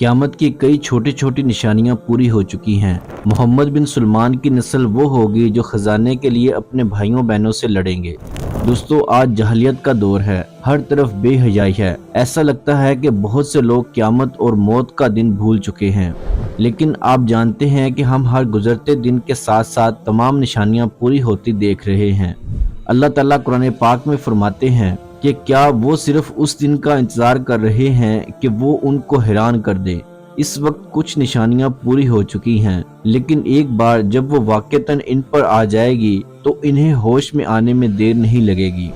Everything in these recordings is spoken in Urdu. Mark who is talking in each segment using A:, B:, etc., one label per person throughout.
A: قیامت کی کئی چھوٹی چھوٹی نشانیاں پوری ہو چکی ہیں۔ محمد بن سلمان کی نسل وہ ہوگی جو خزانے کے لیے اپنے بھائیوں بہنوں سے لڑیں گے۔ دوستو، آج جہلیت کا دور ہے، ہر طرف بے حیائی ہے۔ ایسا لگتا ہے کہ بہت سے لوگ قیامت اور موت کا دن بھول چکے ہیں، لیکن آپ جانتے ہیں کہ ہم ہر گزرتے دن کے ساتھ ساتھ تمام نشانیاں پوری ہوتی دیکھ رہے ہیں۔ اللہ تعالیٰ قرآن پاک میں فرماتے ہیں کہ کیا وہ صرف اس دن کا انتظار کر رہے ہیں کہ وہ ان کو حیران کر دے۔ اس وقت کچھ نشانیاں پوری ہو چکی ہیں، لیکن ایک بار جب وہ واقعتاً ان پر آ جائے گی تو انہیں ہوش میں آنے میں دیر نہیں لگے گی۔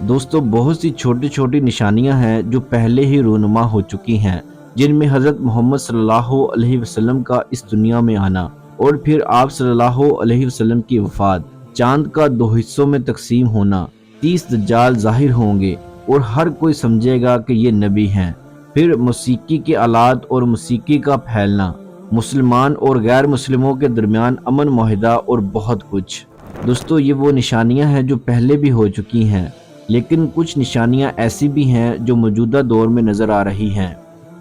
A: دوستو، بہت سی چھوٹی چھوٹی نشانیاں ہیں جو پہلے ہی رونما ہو چکی ہیں، جن میں حضرت محمد صلی اللہ علیہ وسلم کا اس دنیا میں آنا، اور پھر آپ صلی اللہ علیہ وسلم کی وفات، چاند کا 2 حصوں میں تقسیم ہونا، 30 دجال ظاہر ہوں گے اور ہر کوئی سمجھے گا کہ یہ نبی ہیں، پھر موسیقی کے آلات اور موسیقی کا پھیلنا، مسلمان اور غیر مسلموں کے درمیان امن معاہدہ اور بہت کچھ۔ دوستو، یہ وہ نشانیاں ہیں جو پہلے بھی ہو چکی ہیں، لیکن کچھ نشانیاں ایسی بھی ہیں جو موجودہ دور میں نظر آ رہی ہیں،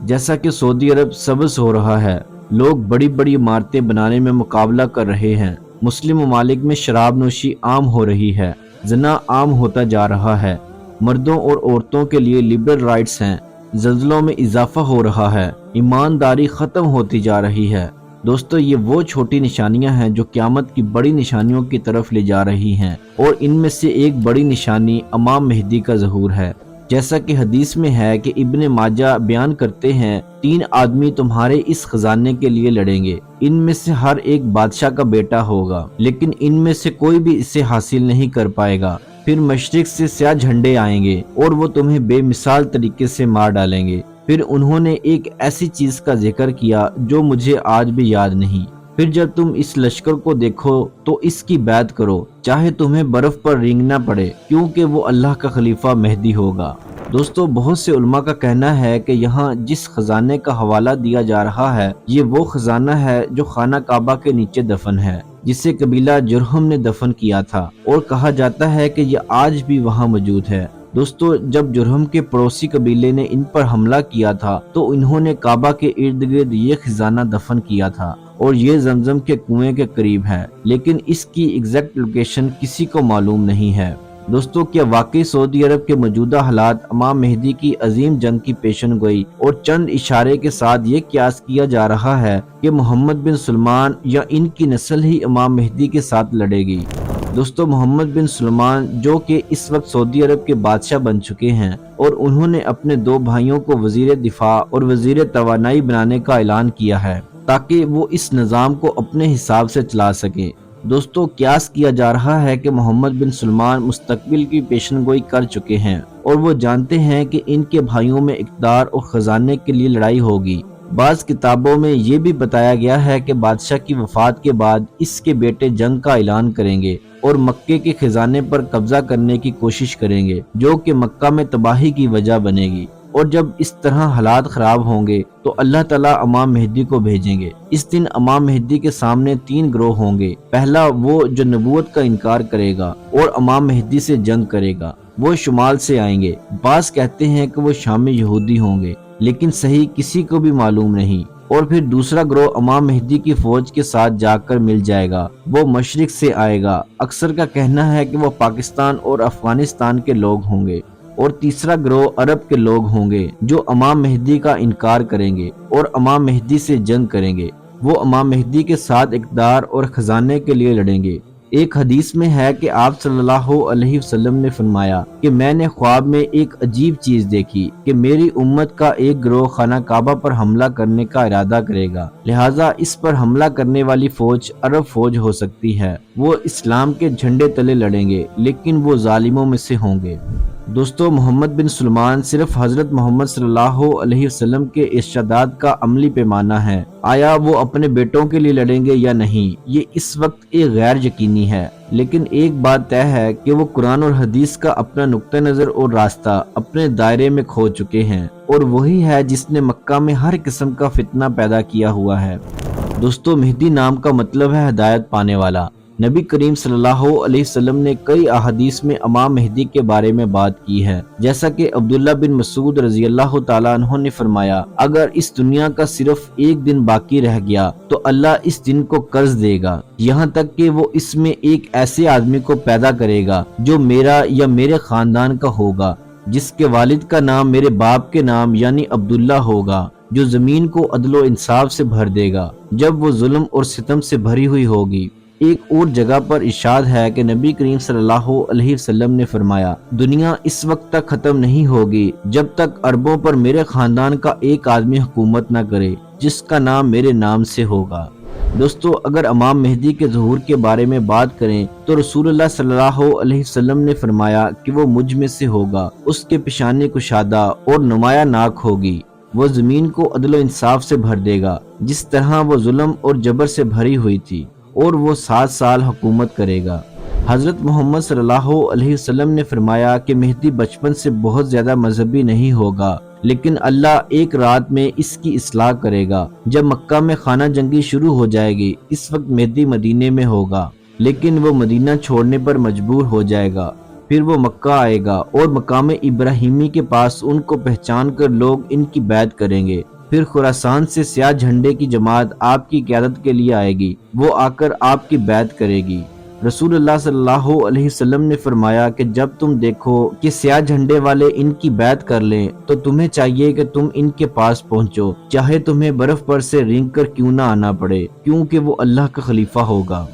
A: جیسا کہ سعودی عرب سبز ہو رہا ہے، لوگ بڑی بڑی عمارتیں بنانے میں مقابلہ کر رہے ہیں، مسلم ممالک میں شراب نوشی عام ہو رہی ہے، زنا عام ہوتا جا رہا ہے، مردوں اور عورتوں کے لیے لبرل رائٹس ہیں، زلزلوں میں اضافہ ہو رہا ہے، ایمانداری ختم ہوتی جا رہی ہے۔ دوستو، یہ وہ چھوٹی نشانیاں ہیں جو قیامت کی بڑی نشانیوں کی طرف لے جا رہی ہیں، اور ان میں سے ایک بڑی نشانی امام مہدی کا ظہور ہے۔ جیسا کہ حدیث میں ہے کہ ابن ماجہ بیان کرتے ہیں، 3 آدمی تمہارے اس خزانے کے لیے لڑیں گے، ان میں سے ہر ایک بادشاہ کا بیٹا ہوگا، لیکن ان میں سے کوئی بھی اسے حاصل نہیں کر پائے گا۔ پھر مشرق سے سیاہ جھنڈے آئیں گے اور وہ تمہیں بے مثال طریقے سے مار ڈالیں گے۔ پھر انہوں نے ایک ایسی چیز کا ذکر کیا جو مجھے آج بھی یاد نہیں۔ پھر جب تم اس لشکر کو دیکھو تو اس کی بیعت کرو، چاہے تمہیں برف پر رینگنا پڑے، کیونکہ وہ اللہ کا خلیفہ مہدی ہوگا۔ دوستو، بہت سے علماء کا کہنا ہے کہ یہاں جس خزانے کا حوالہ دیا جا رہا ہے، یہ وہ خزانہ ہے جو خانہ کعبہ کے نیچے دفن ہے، جسے قبیلہ جرہم نے دفن کیا تھا، اور کہا جاتا ہے کہ یہ آج بھی وہاں موجود ہے۔ دوستو، جب جرہم کے پڑوسی قبیلے نے ان پر حملہ کیا تھا تو انہوں نے کعبہ کے ارد گرد یہ خزانہ دفن کیا تھا، اور یہ زمزم کے کنویں کے قریب ہے، لیکن اس کی ایگزیکٹ لوکیشن کسی کو معلوم نہیں ہے۔ دوستو، کیا واقعی سعودی عرب کے موجودہ حالات امام مہدی کی عظیم جنگ کی پیشن گوئی اور چند اشارے کے ساتھ یہ قیاس کیا جا رہا ہے کہ محمد بن سلمان یا ان کی نسل ہی امام مہدی کے ساتھ لڑے گی؟ دوستو، محمد بن سلمان جو کہ اس وقت سعودی عرب کے بادشاہ بن چکے ہیں، اور انہوں نے اپنے 2 بھائیوں کو وزیر دفاع اور وزیر توانائی بنانے کا اعلان کیا ہے تاکہ وہ اس نظام کو اپنے حساب سے چلا سکیں۔ دوستو، قیاس کیا جا رہا ہے کہ محمد بن سلمان مستقبل کی پیشن گوئی کر چکے ہیں، اور وہ جانتے ہیں کہ ان کے بھائیوں میں اقتدار اور خزانے کے لیے لڑائی ہوگی۔ بعض کتابوں میں یہ بھی بتایا گیا ہے کہ بادشاہ کی وفات کے بعد اس کے بیٹے جنگ کا اعلان کریں گے اور مکے کے خزانے پر قبضہ کرنے کی کوشش کریں گے، جو کہ مکہ میں تباہی کی وجہ بنے گی۔ اور جب اس طرح حالات خراب ہوں گے تو اللہ تعالیٰ امام مہدی کو بھیجیں گے۔ اس دن امام مہدی کے سامنے 3 گروہ ہوں گے۔ پہلا وہ جو نبوت کا انکار کرے گا اور امام مہدی سے جنگ کرے گا، وہ شمال سے آئیں گے۔ بعض کہتے ہیں کہ وہ شامی یہودی ہوں گے، لیکن صحیح کسی کو بھی معلوم نہیں۔ اور پھر دوسرا گروہ امام مہدی کی فوج کے ساتھ جا کر مل جائے گا، وہ مشرق سے آئے گا، اکثر کا کہنا ہے کہ وہ پاکستان اور افغانستان کے لوگ ہوں گے۔ اور تیسرا گروہ عرب کے لوگ ہوں گے جو امام مہدی کا انکار کریں گے اور امام مہدی سے جنگ کریں گے، وہ امام مہدی کے ساتھ اقتدار اور خزانے کے لیے لڑیں گے۔ ایک حدیث میں ہے کہ آپ صلی اللہ علیہ وسلم نے فرمایا کہ میں نے خواب میں ایک عجیب چیز دیکھی کہ میری امت کا ایک گروہ خانہ کعبہ پر حملہ کرنے کا ارادہ کرے گا، لہٰذا اس پر حملہ کرنے والی فوج عرب فوج ہو سکتی ہے۔ وہ اسلام کے جھنڈے تلے لڑیں گے، لیکن وہ ظالموں میں سے ہوں گے۔ دوستو، محمد بن سلمان صرف حضرت محمد صلی اللہ علیہ وسلم کے ارشادات کا عملی پیمانہ ہے۔ آیا وہ اپنے بیٹوں کے لیے لڑیں گے یا نہیں، یہ اس وقت ایک غیر یقینی ہے، لیکن ایک بات طے ہے کہ وہ قرآن اور حدیث کا اپنا نقطہ نظر اور راستہ اپنے دائرے میں کھو چکے ہیں، اور وہی ہے جس نے مکہ میں ہر قسم کا فتنہ پیدا کیا ہوا ہے۔ دوستو، مہدی نام کا مطلب ہے ہدایت پانے والا۔ نبی کریم صلی اللہ علیہ وسلم نے کئی احادیث میں امام مہدی کے بارے میں بات کی ہے، جیسا کہ عبداللہ بن مسعود رضی اللہ تعالیٰ عنہ نے فرمایا، اگر اس دنیا کا صرف ایک دن باقی رہ گیا تو اللہ اس دن کو قرض دے گا، یہاں تک کہ وہ اس میں ایک ایسے آدمی کو پیدا کرے گا جو میرا یا میرے خاندان کا ہوگا، جس کے والد کا نام میرے باپ کے نام یعنی عبداللہ ہوگا، جو زمین کو عدل و انصاف سے بھر دے گا جب وہ ظلم اور ستم سے بھری ہوئی ہوگی۔ ایک اور جگہ پر ارشاد ہے کہ نبی کریم صلی اللہ علیہ وسلم نے فرمایا، دنیا اس وقت تک ختم نہیں ہوگی جب تک عربوں پر میرے خاندان کا ایک آدمی حکومت نہ کرے جس کا نام میرے نام سے ہوگا۔ دوستو، اگر امام مہدی کے ظہور کے بارے میں بات کریں تو رسول اللہ صلی اللہ علیہ وسلم نے فرمایا کہ وہ مجھ میں سے ہوگا، اس کے پیشانی کشادہ اور نمایاں ناک ہوگی، وہ زمین کو عدل و انصاف سے بھر دے گا جس طرح وہ ظلم اور جبر سے بھری ہوئی تھی، اور وہ 7 سال حکومت کرے گا۔ حضرت محمد صلی اللہ علیہ وسلم نے فرمایا کہ مہدی بچپن سے بہت زیادہ مذہبی نہیں ہوگا، لیکن اللہ ایک رات میں اس کی اصلاح کرے گا۔ جب مکہ میں خانہ جنگی شروع ہو جائے گی، اس وقت مہدی مدینے میں ہوگا، لیکن وہ مدینہ چھوڑنے پر مجبور ہو جائے گا۔ پھر وہ مکہ آئے گا اور مقام ابراہیمی کے پاس ان کو پہچان کر لوگ ان کی بیعت کریں گے۔ پھر خراسان سے سیاہ جھنڈے کی جماعت آپ کی قیادت کے لیے آئے گی، وہ آ کر آپ کی بیعت کرے گی۔ رسول اللہ صلی اللہ علیہ وسلم نے فرمایا کہ جب تم دیکھو کہ سیاہ جھنڈے والے ان کی بیعت کر لیں تو تمہیں چاہیے کہ تم ان کے پاس پہنچو، چاہے تمہیں برف پر سے رینگ کر کیوں نہ آنا پڑے، کیونکہ وہ اللہ کا خلیفہ ہوگا۔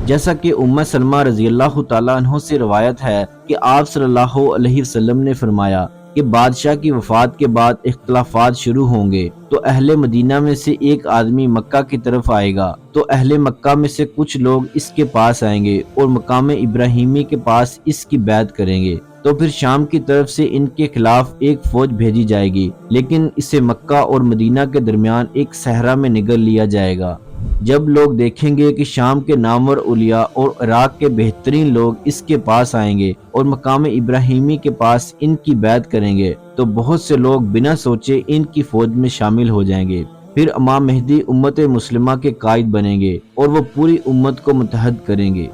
A: جیسا کہ ام سلمہ رضی اللہ تعالیٰ عنہ سے روایت ہے کہ آپ صلی اللہ علیہ وسلم نے فرمایا کہ بادشاہ کی وفات کے بعد اختلافات شروع ہوں گے، تو اہل مدینہ میں سے ایک آدمی مکہ کی طرف آئے گا، تو اہل مکہ میں سے کچھ لوگ اس کے پاس آئیں گے اور مقام ابراہیمی کے پاس اس کی بیعت کریں گے، تو پھر شام کی طرف سے ان کے خلاف ایک فوج بھیجی جائے گی، لیکن اسے مکہ اور مدینہ کے درمیان ایک صحرا میں نگل لیا جائے گا۔ جب لوگ دیکھیں گے کہ شام کے نامور اولیاء اور عراق کے بہترین لوگ اس کے پاس آئیں گے اور مقام ابراہیمی کے پاس ان کی بیعت کریں گے، تو بہت سے لوگ بنا سوچے ان کی فوج میں شامل ہو جائیں گے۔ پھر امام مہدی امت مسلمہ کے قائد بنیں گے اور وہ پوری امت کو متحد کریں گے۔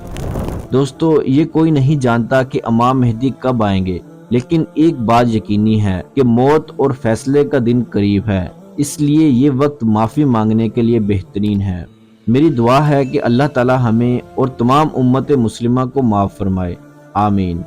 A: دوستو، یہ کوئی نہیں جانتا کہ امام مہدی کب آئیں گے، لیکن ایک بات یقینی ہے کہ موت اور فیصلے کا دن قریب ہے، اس لیے یہ وقت معافی مانگنے کے لیے بہترین ہے۔ میری دعا ہے کہ اللہ تعالی ہمیں اور تمام امت مسلمہ کو معاف فرمائے، آمین۔